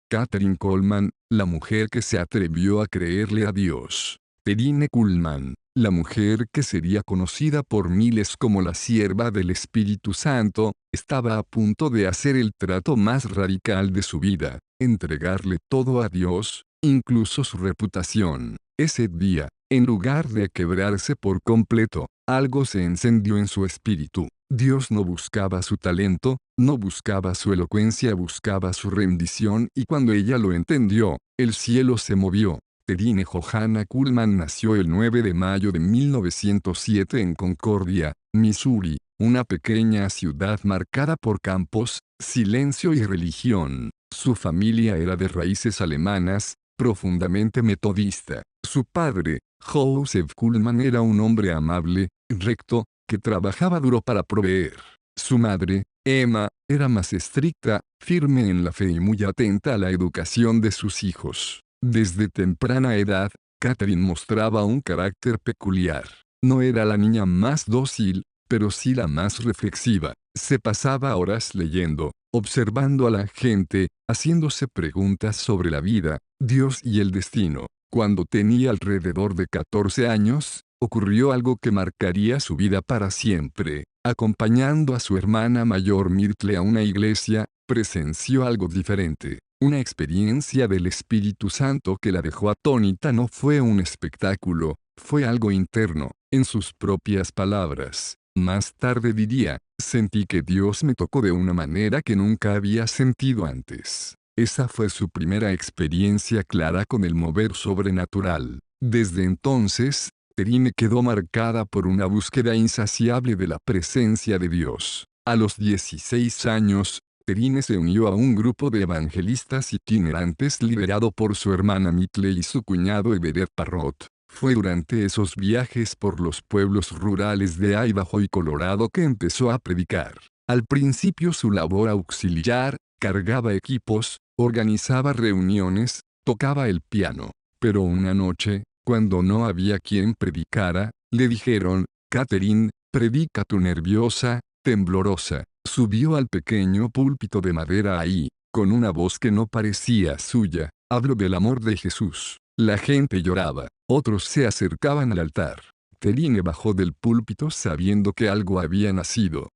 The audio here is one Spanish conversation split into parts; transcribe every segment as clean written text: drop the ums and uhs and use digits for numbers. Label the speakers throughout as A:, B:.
A: Kathryn Kuhlman, la mujer que se atrevió a creerle a Dios. Terine Kuhlman, la mujer que sería conocida por miles como la sierva del Espíritu Santo, estaba a punto de hacer el trato más radical de su vida, entregarle todo a Dios, incluso su reputación. Ese día, en lugar de quebrarse por completo, algo se encendió en su espíritu. Dios no buscaba su talento, no buscaba su elocuencia, buscaba su rendición, y cuando ella lo entendió, el cielo se movió. Terine Johanna Kuhlman nació el 9 de mayo de 1907 en Concordia, Missouri, una pequeña ciudad marcada por campos, silencio y religión. Su familia era de raíces alemanas, profundamente metodista. Su padre, Joseph Kuhlman, era un hombre amable, recto, que trabajaba duro para proveer. Su madre, Emma, era más estricta, firme en la fe y muy atenta a la educación de sus hijos. Desde temprana edad, Kathryn mostraba un carácter peculiar. No era la niña más dócil, pero sí la más reflexiva. Se pasaba horas leyendo, observando a la gente, haciéndose preguntas sobre la vida, Dios y el destino. Cuando tenía alrededor de 14 años, ocurrió algo que marcaría su vida para siempre. Acompañando a su hermana mayor Myrtle a una iglesia, presenció algo diferente. Una experiencia del Espíritu Santo que la dejó atónita. No fue un espectáculo, fue algo interno, en sus propias palabras. Más tarde diría, sentí que Dios me tocó de una manera que nunca había sentido antes. Esa fue su primera experiencia clara con el mover sobrenatural. Desde entonces, Terine quedó marcada por una búsqueda insaciable de la presencia de Dios. A los 16 años, Terine se unió a un grupo de evangelistas itinerantes liderado por su hermana Myrtle y su cuñado Everett Parrott. Fue durante esos viajes por los pueblos rurales de Idaho y Colorado que empezó a predicar. Al principio su labor auxiliar, cargaba equipos, organizaba reuniones, tocaba el piano. Pero una noche, cuando no había quien predicara, le dijeron, Kathryn, predica tú. Nerviosa, temblorosa, subió al pequeño púlpito de madera ahí, con una voz que no parecía suya, habló del amor de Jesús. La gente lloraba, otros se acercaban al altar. Terine bajó del púlpito sabiendo que algo había nacido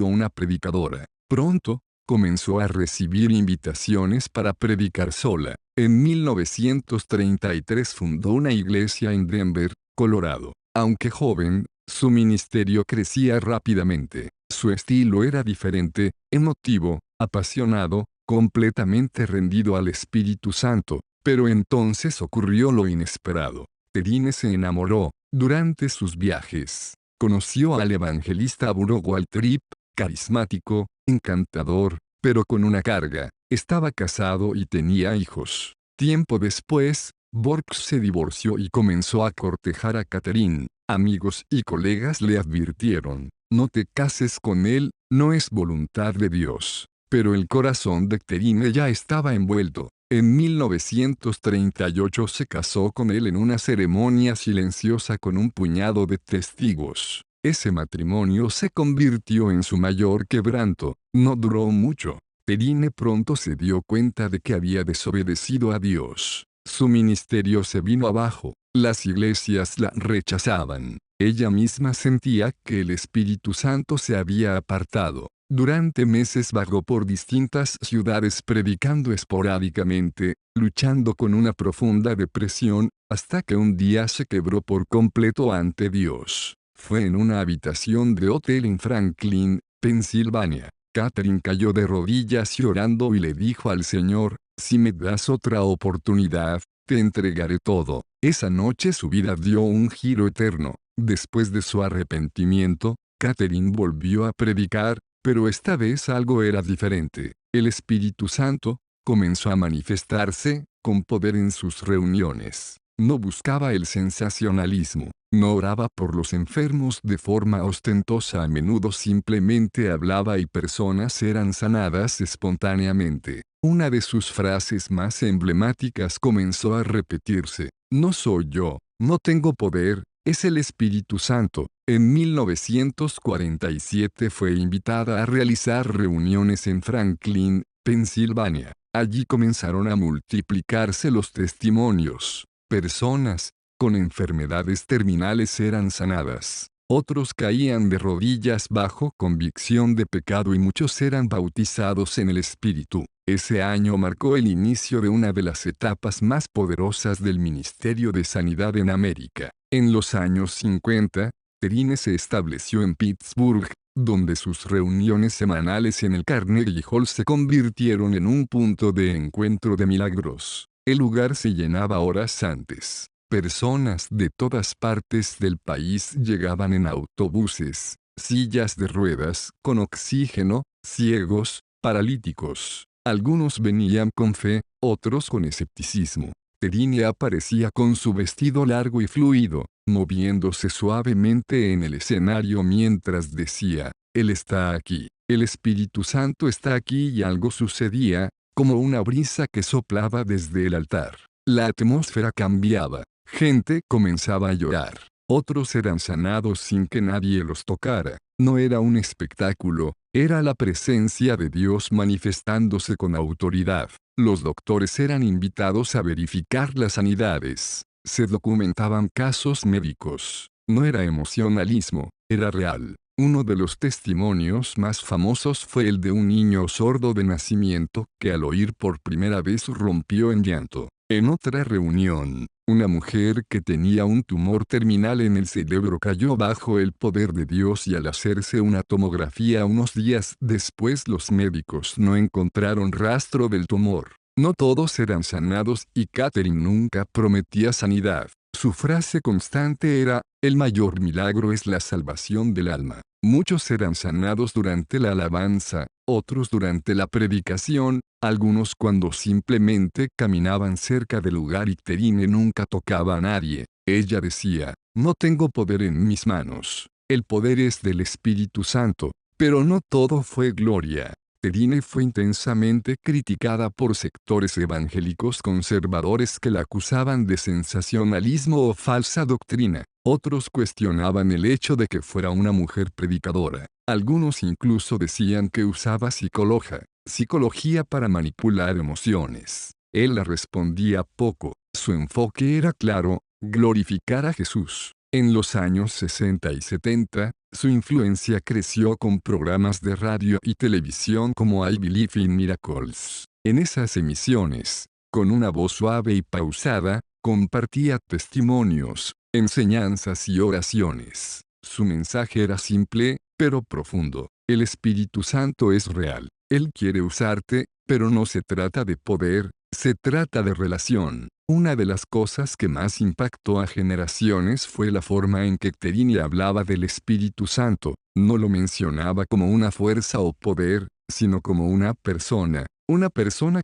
A: una predicadora. Pronto, comenzó a recibir invitaciones para predicar sola. En 1933 fundó una iglesia en Denver, Colorado. Aunque joven, su ministerio crecía rápidamente. Su estilo era diferente, emotivo, apasionado, completamente rendido al Espíritu Santo. Pero entonces ocurrió lo inesperado. Terine se enamoró. Durante sus viajes, conoció al evangelista Burro Waltrip, carismático, encantador, pero con una carga. Estaba casado y tenía hijos. Tiempo después, Bork se divorció y comenzó a cortejar a Kathryn. Amigos y colegas le advirtieron, no te cases con él, no es voluntad de Dios. Pero el corazón de Terine ya estaba envuelto. En 1938 se casó con él en una ceremonia silenciosa con un puñado de testigos. Ese matrimonio se convirtió en su mayor quebranto. No duró mucho. Terine pronto se dio cuenta de que había desobedecido a Dios. Su ministerio se vino abajo. Las iglesias la rechazaban. Ella misma sentía que el Espíritu Santo se había apartado. Durante meses vagó por distintas ciudades predicando esporádicamente, luchando con una profunda depresión, hasta que un día se quebró por completo ante Dios. Fue en una habitación de hotel en Franklin, Pensilvania. Kathryn cayó de rodillas llorando y le dijo al Señor, si me das otra oportunidad, te entregaré todo. Esa noche su vida dio un giro eterno. Después de su arrepentimiento, Kathryn volvió a predicar, pero esta vez algo era diferente. El Espíritu Santo comenzó a manifestarse con poder en sus reuniones. No buscaba el sensacionalismo, no oraba por los enfermos de forma ostentosa, a menudo simplemente hablaba y personas eran sanadas espontáneamente. Una de sus frases más emblemáticas comenzó a repetirse, no soy yo, no tengo poder, es el Espíritu Santo. En 1947 fue invitada a realizar reuniones en Franklin, Pensilvania. Allí comenzaron a multiplicarse los testimonios. Personas con enfermedades terminales eran sanadas. Otros caían de rodillas bajo convicción de pecado y muchos eran bautizados en el Espíritu. Ese año marcó el inicio de una de las etapas más poderosas del Ministerio de Sanidad en América. En los años 50, Terrine se estableció en Pittsburgh, donde sus reuniones semanales en el Carnegie Hall se convirtieron en un punto de encuentro de milagros. El lugar se llenaba horas antes. Personas de todas partes del país llegaban en autobuses, sillas de ruedas, con oxígeno, ciegos, paralíticos. Algunos venían con fe, otros con escepticismo. Terrine aparecía con su vestido largo y fluido, moviéndose suavemente en el escenario mientras decía, Él está aquí, el Espíritu Santo está aquí, y algo sucedía, como una brisa que soplaba desde el altar. La atmósfera cambiaba. Gente comenzaba a llorar. Otros eran sanados sin que nadie los tocara. No era un espectáculo, era la presencia de Dios manifestándose con autoridad. Los doctores eran invitados a verificar las sanidades. Se documentaban casos médicos. No era emocionalismo, era real. Uno de los testimonios más famosos fue el de un niño sordo de nacimiento que al oír por primera vez rompió en llanto. En otra reunión, una mujer que tenía un tumor terminal en el cerebro cayó bajo el poder de Dios y al hacerse una tomografía unos días después los médicos no encontraron rastro del tumor. No todos eran sanados y Catherine nunca prometía sanidad. Su frase constante era, el mayor milagro es la salvación del alma. Muchos eran sanados durante la alabanza, otros durante la predicación, algunos cuando simplemente caminaban cerca del lugar y Terrine nunca tocaba a nadie. Ella decía, no tengo poder en mis manos. El poder es del Espíritu Santo. Pero no todo fue gloria. Terrine fue intensamente criticada por sectores evangélicos conservadores que la acusaban de sensacionalismo o falsa doctrina. Otros cuestionaban el hecho de que fuera una mujer predicadora. Algunos incluso decían que usaba psicología para manipular emociones. Él la respondía poco. Su enfoque era claro, glorificar a Jesús. En los años 60 y 70, su influencia creció con programas de radio y televisión como I Believe in Miracles. En esas emisiones, con una voz suave y pausada, compartía testimonios, enseñanzas y oraciones. Su mensaje era simple, pero profundo. El Espíritu Santo es real. Él quiere usarte, pero no se trata de poder, se trata de relación. Una de las cosas que más impactó a generaciones fue la forma en que Terrine hablaba del Espíritu Santo. No lo mencionaba como una fuerza o poder, sino como una persona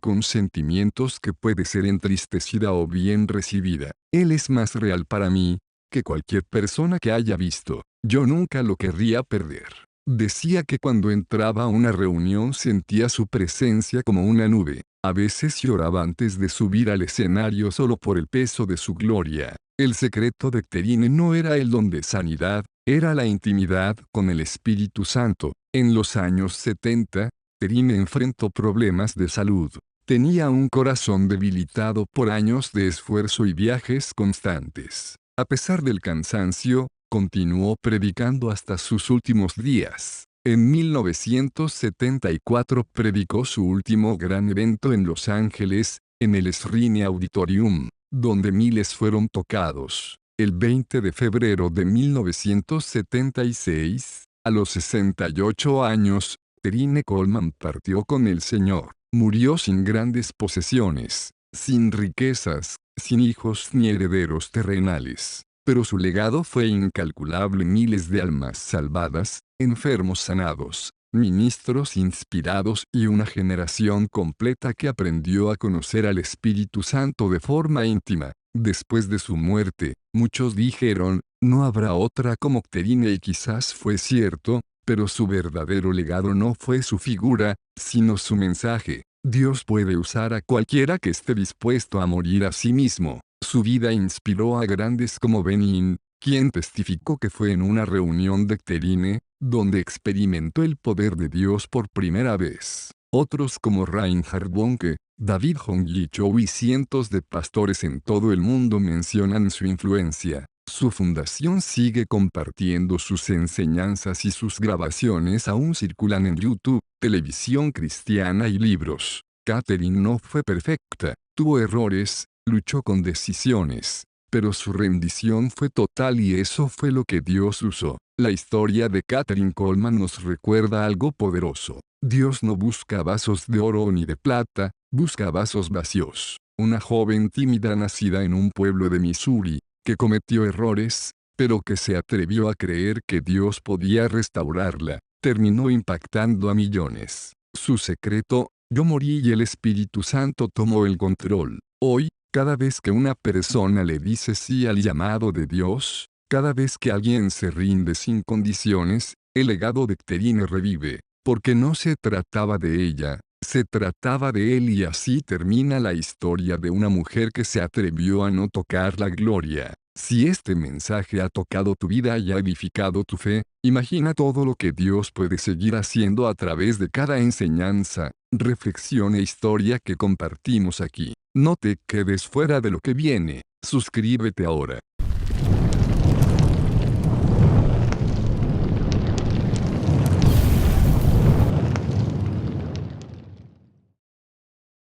A: con sentimientos que puede ser entristecida o bien recibida. Él es más real para mí que cualquier persona que haya visto. Yo nunca lo querría perder. Decía que cuando entraba a una reunión sentía su presencia como una nube. A veces lloraba antes de subir al escenario solo por el peso de su gloria. El secreto de Terrine no era el don de sanidad, era la intimidad con el Espíritu Santo. En los años 70, Terrine enfrentó problemas de salud. Tenía un corazón debilitado por años de esfuerzo y viajes constantes. A pesar del cansancio, continuó predicando hasta sus últimos días. En 1974 predicó su último gran evento en Los Ángeles, en el Shrine Auditorium, donde miles fueron tocados. El 20 de febrero de 1976, a los 68 años, Terrine Coleman partió con el Señor. Murió sin grandes posesiones, sin riquezas, sin hijos ni herederos terrenales. Pero su legado fue incalculable: miles de almas salvadas, enfermos sanados, ministros inspirados y una generación completa que aprendió a conocer al Espíritu Santo de forma íntima. Después de su muerte, muchos dijeron, no habrá otra como Terrine, y quizás fue cierto, pero su verdadero legado no fue su figura, sino su mensaje. Dios puede usar a cualquiera que esté dispuesto a morir a sí mismo. Su vida inspiró a grandes como Benny Hinn, quien testificó que fue en una reunión de Catherine, donde experimentó el poder de Dios por primera vez. Otros como Reinhard Bonnke, David Hong Cho y cientos de pastores en todo el mundo mencionan su influencia. Su fundación sigue compartiendo sus enseñanzas y sus grabaciones aún circulan en YouTube, televisión cristiana y libros. Catherine no fue perfecta, tuvo errores, luchó con decisiones, pero su rendición fue total y eso fue lo que Dios usó. La historia de Kathryn Kuhlman nos recuerda algo poderoso. Dios no busca vasos de oro ni de plata, busca vasos vacíos. Una joven tímida nacida en un pueblo de Missouri, que cometió errores, pero que se atrevió a creer que Dios podía restaurarla, terminó impactando a millones. Su secreto: yo morí y el Espíritu Santo tomó el control. Hoy, cada vez que una persona le dice sí al llamado de Dios, cada vez que alguien se rinde sin condiciones, el legado de Catherine revive, porque no se trataba de ella, se trataba de él y así termina la historia de una mujer que se atrevió a no tocar la gloria. Si este mensaje ha tocado tu vida y ha edificado tu fe, imagina todo lo que Dios puede seguir haciendo a través de cada enseñanza, reflexión e historia que compartimos aquí. No te quedes fuera de lo que viene. Suscríbete ahora.